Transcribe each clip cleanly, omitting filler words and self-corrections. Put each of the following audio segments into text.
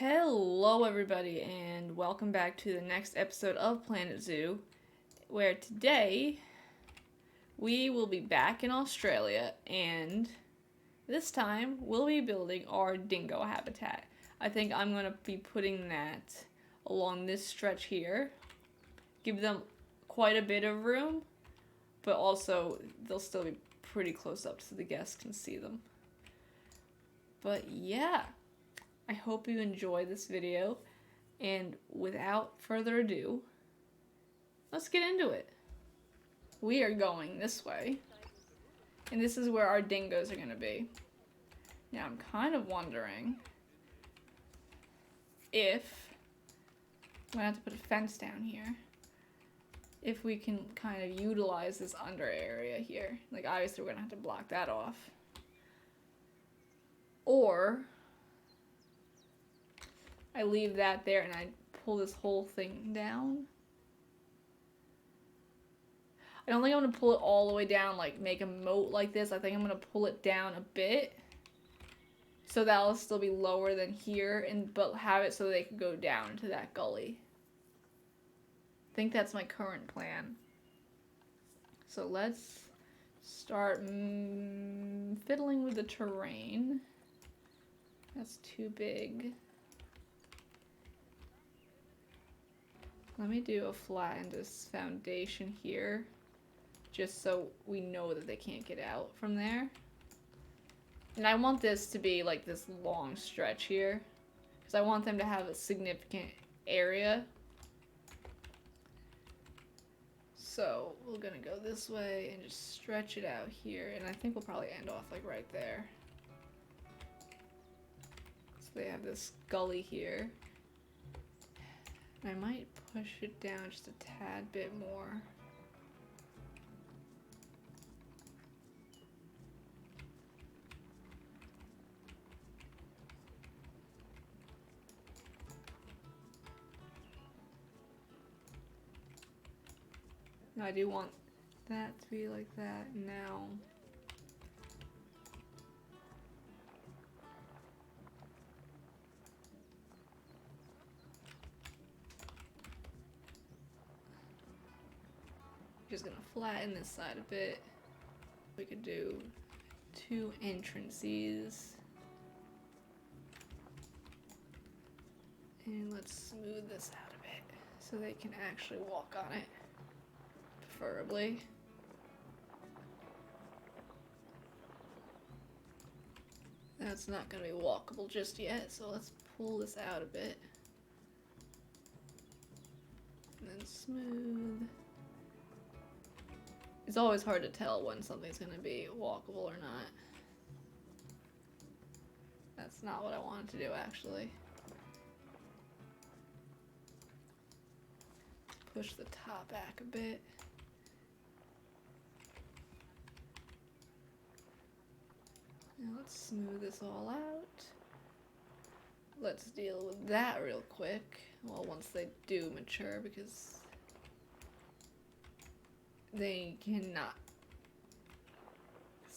Hello everybody and welcome back to the next episode of Planet Zoo, where today we will be back in Australia and this time we'll be building our dingo habitat. I think I'm going to be putting that along this stretch here, give them quite a bit of room, but also they'll still be pretty close up so the guests can see them. But yeah. I hope you enjoy this video, and without further ado, let's get into it. We are going this way, and this is where our dingoes are going to be. Now I'm kind of wondering if, I'm going to have to put a fence down here, if we can kind of utilize this under area here. Like obviously we're going to have to block that off. Or I leave that there and I pull this whole thing down. I don't think I'm going to pull it all the way down, like make a moat like this. I think I'm going to pull it down a bit so that'll still be lower than here, but have it so they can go down into that gully. I think that's my current plan. So let's start fiddling with the terrain. That's too big. Let me do a flatten this foundation here, just so we know that they can't get out from there. And I want this to be like this long stretch here, because I want them to have a significant area. So we're gonna go this way and just stretch it out here, and I think we'll probably end off like right there. So they have this gully here. I might push it down just a tad bit more. Now I do want that to be like that now. Just gonna flatten this side a bit. We could do 2 entrances. And let's smooth this out a bit so they can actually walk on it, preferably. That's not gonna be walkable just yet, so let's pull this out a bit. And then smooth. It's always hard to tell when something's going to be walkable or not. That's not what I wanted to do, actually. Push the top back a bit. Now let's smooth this all out. Let's deal with that real quick. Well, once they do mature, because they cannot.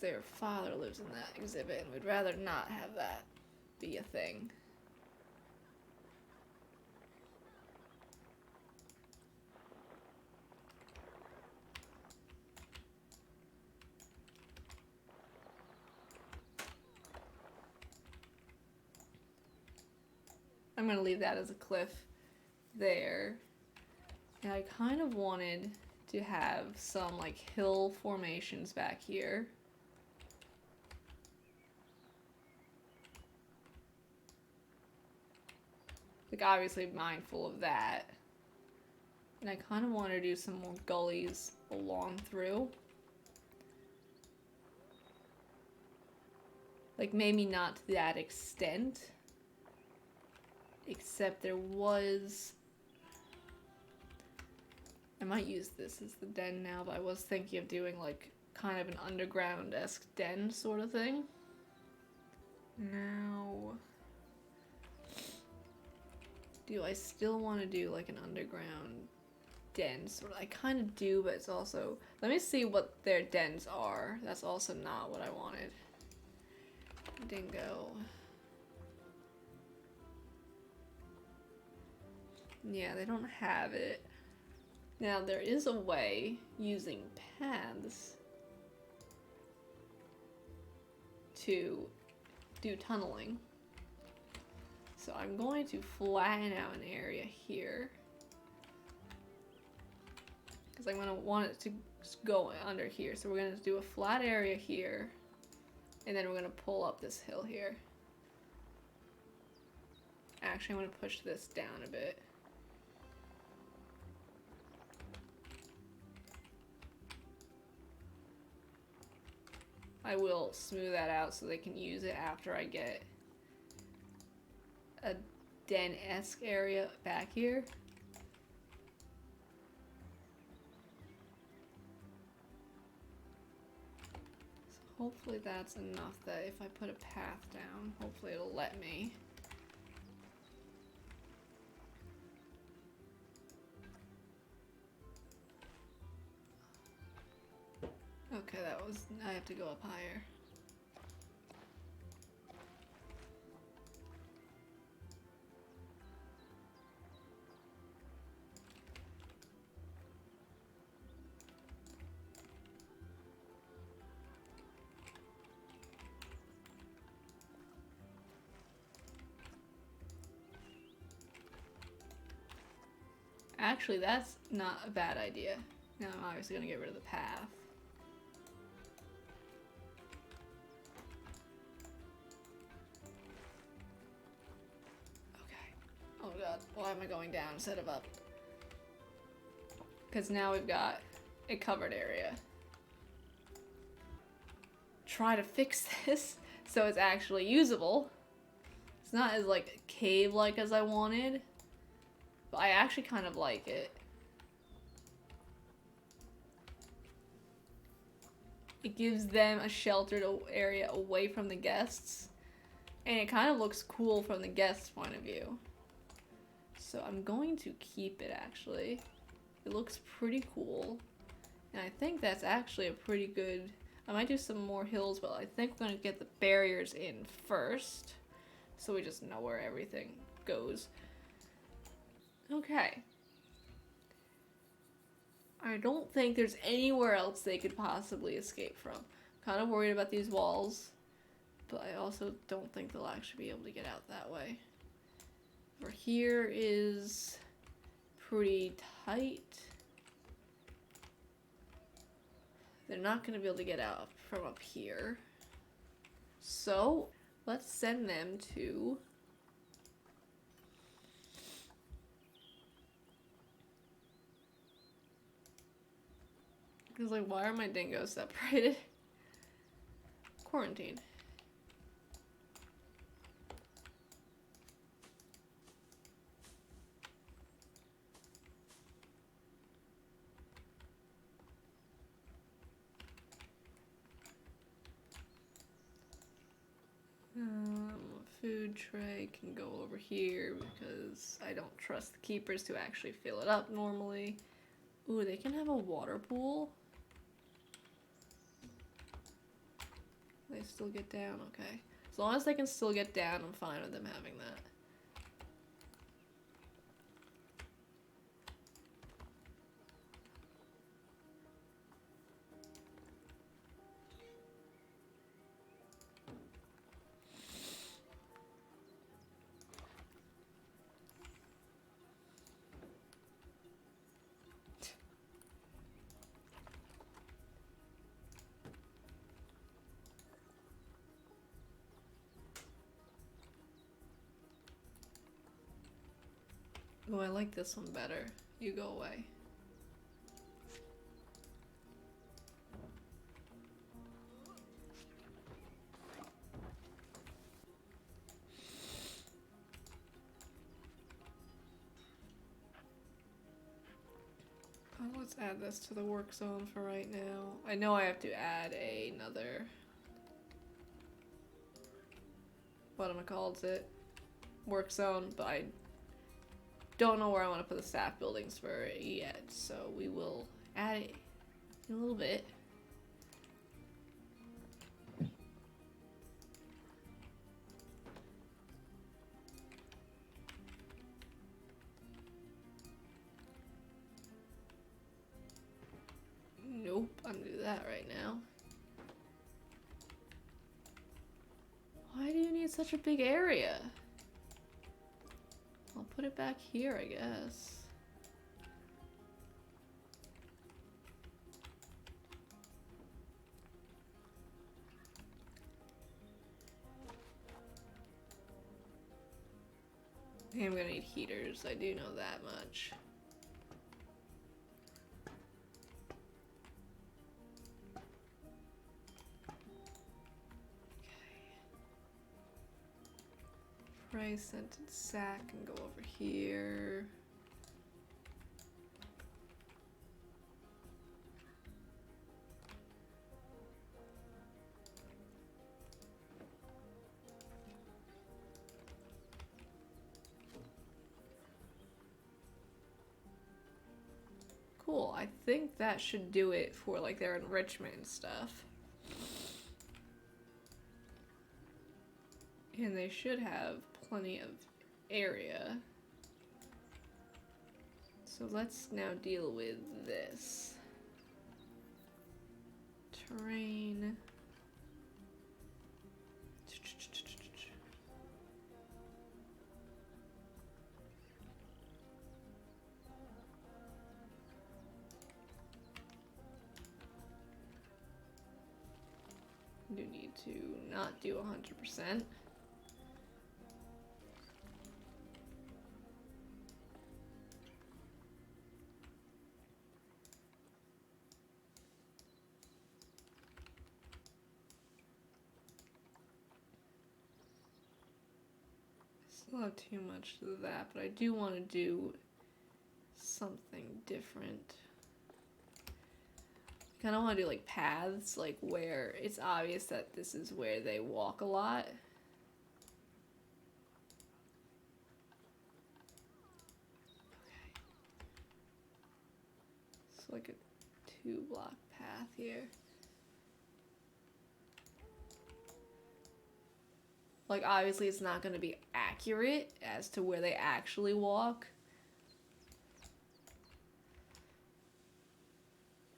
Their father lives in that exhibit, and we'd rather not have that be a thing. I'm gonna leave that as a cliff there. And I kind of wanted to have some like hill formations back here. Like obviously mindful of that. And I kind of want to do some more gullies along through. Like maybe not to that extent. Except there was, I might use this as the den now, but I was thinking of doing like kind of an underground-esque den sort of thing. Now, do I still want to do like an underground den sort of? I kind of do, but it's also, let me see what their dens are. That's also not what I wanted. Dingo. Yeah, they don't have it. Now, there is a way using paths to do tunneling. So I'm going to flatten out an area here, because I'm going to want it to go under here. So we're going to do a flat area here, and then we're going to pull up this hill here. Actually, I'm going to push this down a bit. I will smooth that out so they can use it after I get a den-esque area back here. So hopefully that's enough that if I put a path down, hopefully it'll let me. Okay, I have to go up higher. Actually, that's not a bad idea. Now I'm obviously gonna get rid of the path. Okay. Oh god, why am I going down instead of up? Because now we've got a covered area. Try to fix this so it's actually usable. It's not as like cave-like as I wanted, but I actually kind of like it. It gives them a sheltered area away from the guests, and it kind of looks cool from the guests' point of view. So I'm going to keep it, actually. It looks pretty cool, and I think that's actually a pretty good... I might do some more hills, but I think we're going to get the barriers in first, so we just know where everything goes. Okay. I don't think there's anywhere else they could possibly escape from. I'm kind of worried about these walls, but I also don't think they'll actually be able to get out that way. Over here is pretty tight. They're not going to be able to get out from up here. So, let's send them to... Because, like, why are my dingoes separated? Quarantine. Food tray can go over here because I don't trust the keepers to actually fill it up normally. Ooh, they can have a water pool. They still get down, okay. As long as they can still get down, I'm fine with them having that. Oh, I like this one better. You go away. Oh, let's add this to the work zone for right now. I know I have to add another... whatchamacallit? Work zone, but I don't know where I want to put the staff buildings for it yet, so we will add it in a little bit. need such a big area? I'll put it back here, I guess. I am gonna need heaters, I do know that much. Spray scented sack and go over here. Cool, I think that should do it for like their enrichment and stuff. And they should have plenty of area. So let's now deal with this. Terrain. Do need to not do 100%. Still have too much of that, but I do want to do something different. I kind of want to do like paths, like where it's obvious that this is where they walk a lot. Okay. So like a 2-block path here. Like obviously it's not going to be accurate as to where they actually walk.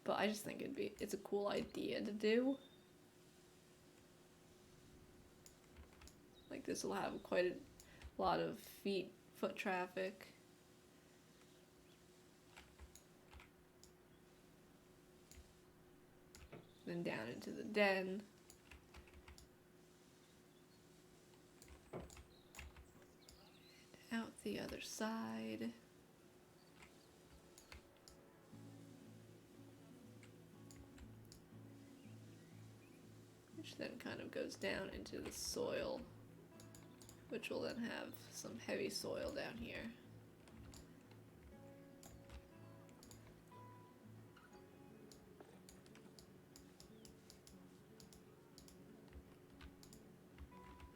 But I just think it's a cool idea to do. Like this will have quite a lot of foot traffic. Then down into the den. Out the other side. Which then kind of goes down into the soil, which will then have some heavy soil down here.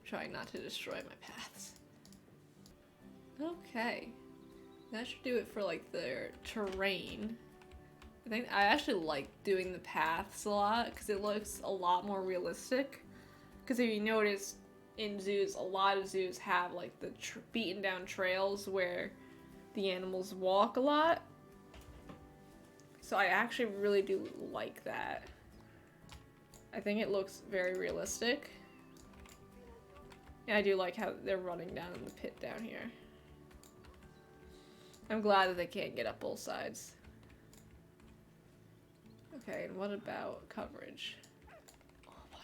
Trying not to destroy my paths. Okay, that should do it for like their terrain. I think I actually like doing the paths a lot because it looks a lot more realistic. Because if you notice in zoos, a lot of zoos have like the beaten down trails where the animals walk a lot. So I actually really do like that. I think it looks very realistic. And I do like how they're running down in the pit down here. I'm glad that they can't get up both sides. Okay, and what about coverage? Oh my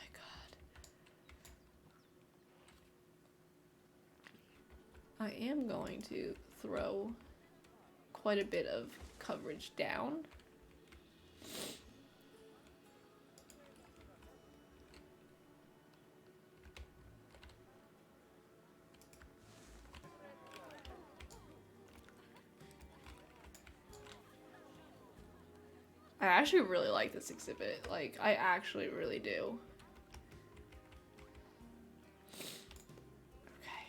god. I am going to throw quite a bit of coverage down. I actually really like this exhibit. Like, I actually really do. Okay.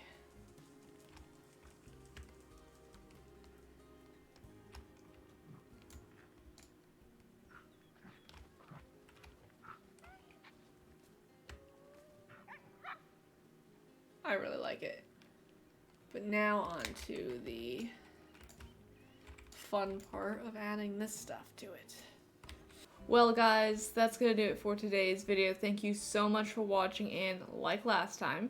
I really like it. But now on to the fun part of adding this stuff to it. Well guys, that's gonna do it for today's video. Thank you so much for watching, and like last time,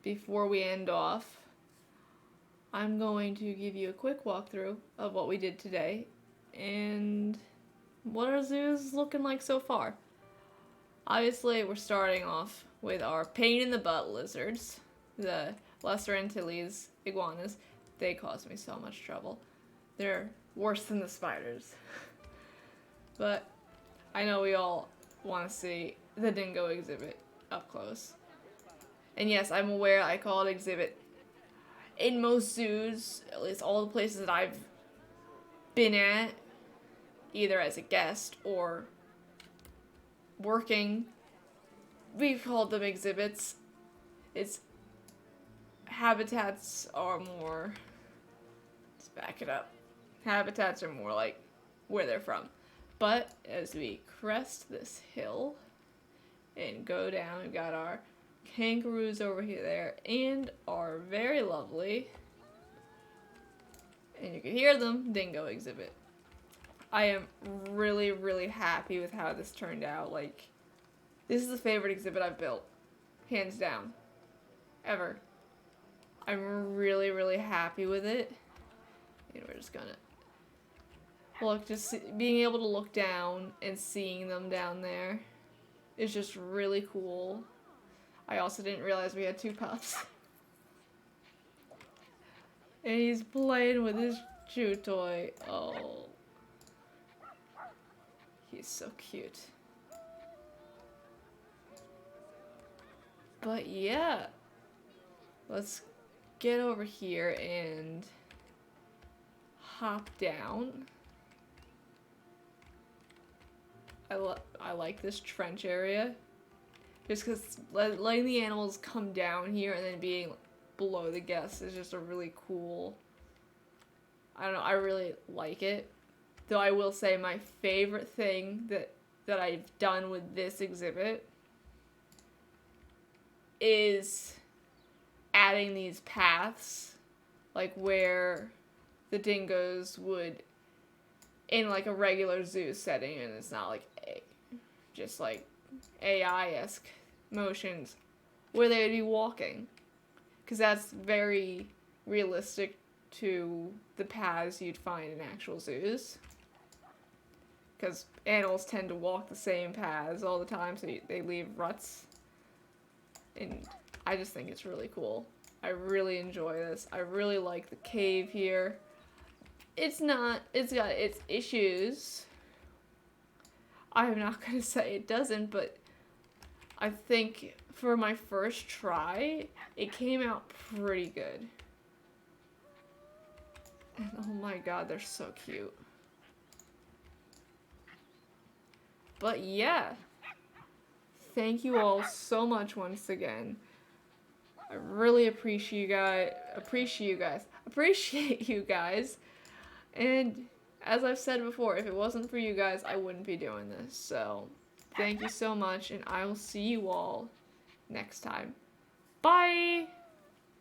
before we end off, I'm going to give you a quick walkthrough of what we did today and what our zoo is looking like so far. Obviously, we're starting off with our pain in the butt lizards, the Lesser Antilles iguanas. They cause me so much trouble. They're worse than the spiders. But I know we all want to see the dingo exhibit up close. And yes, I'm aware I call it exhibit. In most zoos, at least all the places that I've been at, either as a guest or working, we've called them exhibits. Its habitats are more, let's back it up. Habitats are more like where they're from. But as we crest this hill and go down, we've got our kangaroos over here there and our very lovely, and you can hear them, dingo exhibit. I am really, really happy with how this turned out. Like, this is the favorite exhibit I've built, hands down, ever. I'm really, really happy with it. And we're just gonna look, just being able to look down and seeing them down there is just really cool. I also didn't realize we had two pups. And he's playing with his chew toy. Oh. He's so cute. But yeah. Let's get over here and hop down. I like this trench area. Just because letting the animals come down here and then being below the guests is just a really cool, I don't know, I really like it. Though I will say my favorite thing that I've done with this exhibit is adding these paths, like where the dingoes would, in like a regular zoo setting, and it's not like just like AI-esque motions, where they would be walking. Because that's very realistic to the paths you'd find in actual zoos. Because animals tend to walk the same paths all the time, so they leave ruts. And I just think it's really cool. I really enjoy this. I really like the cave here. It's got its issues. I'm not going to say it doesn't, but I think for my first try, it came out pretty good. And oh my god, they're so cute. But yeah, thank you all so much once again. I really appreciate you guys. And as I've said before, if it wasn't for you guys, I wouldn't be doing this. So, thank you so much, and I will see you all next time. Bye!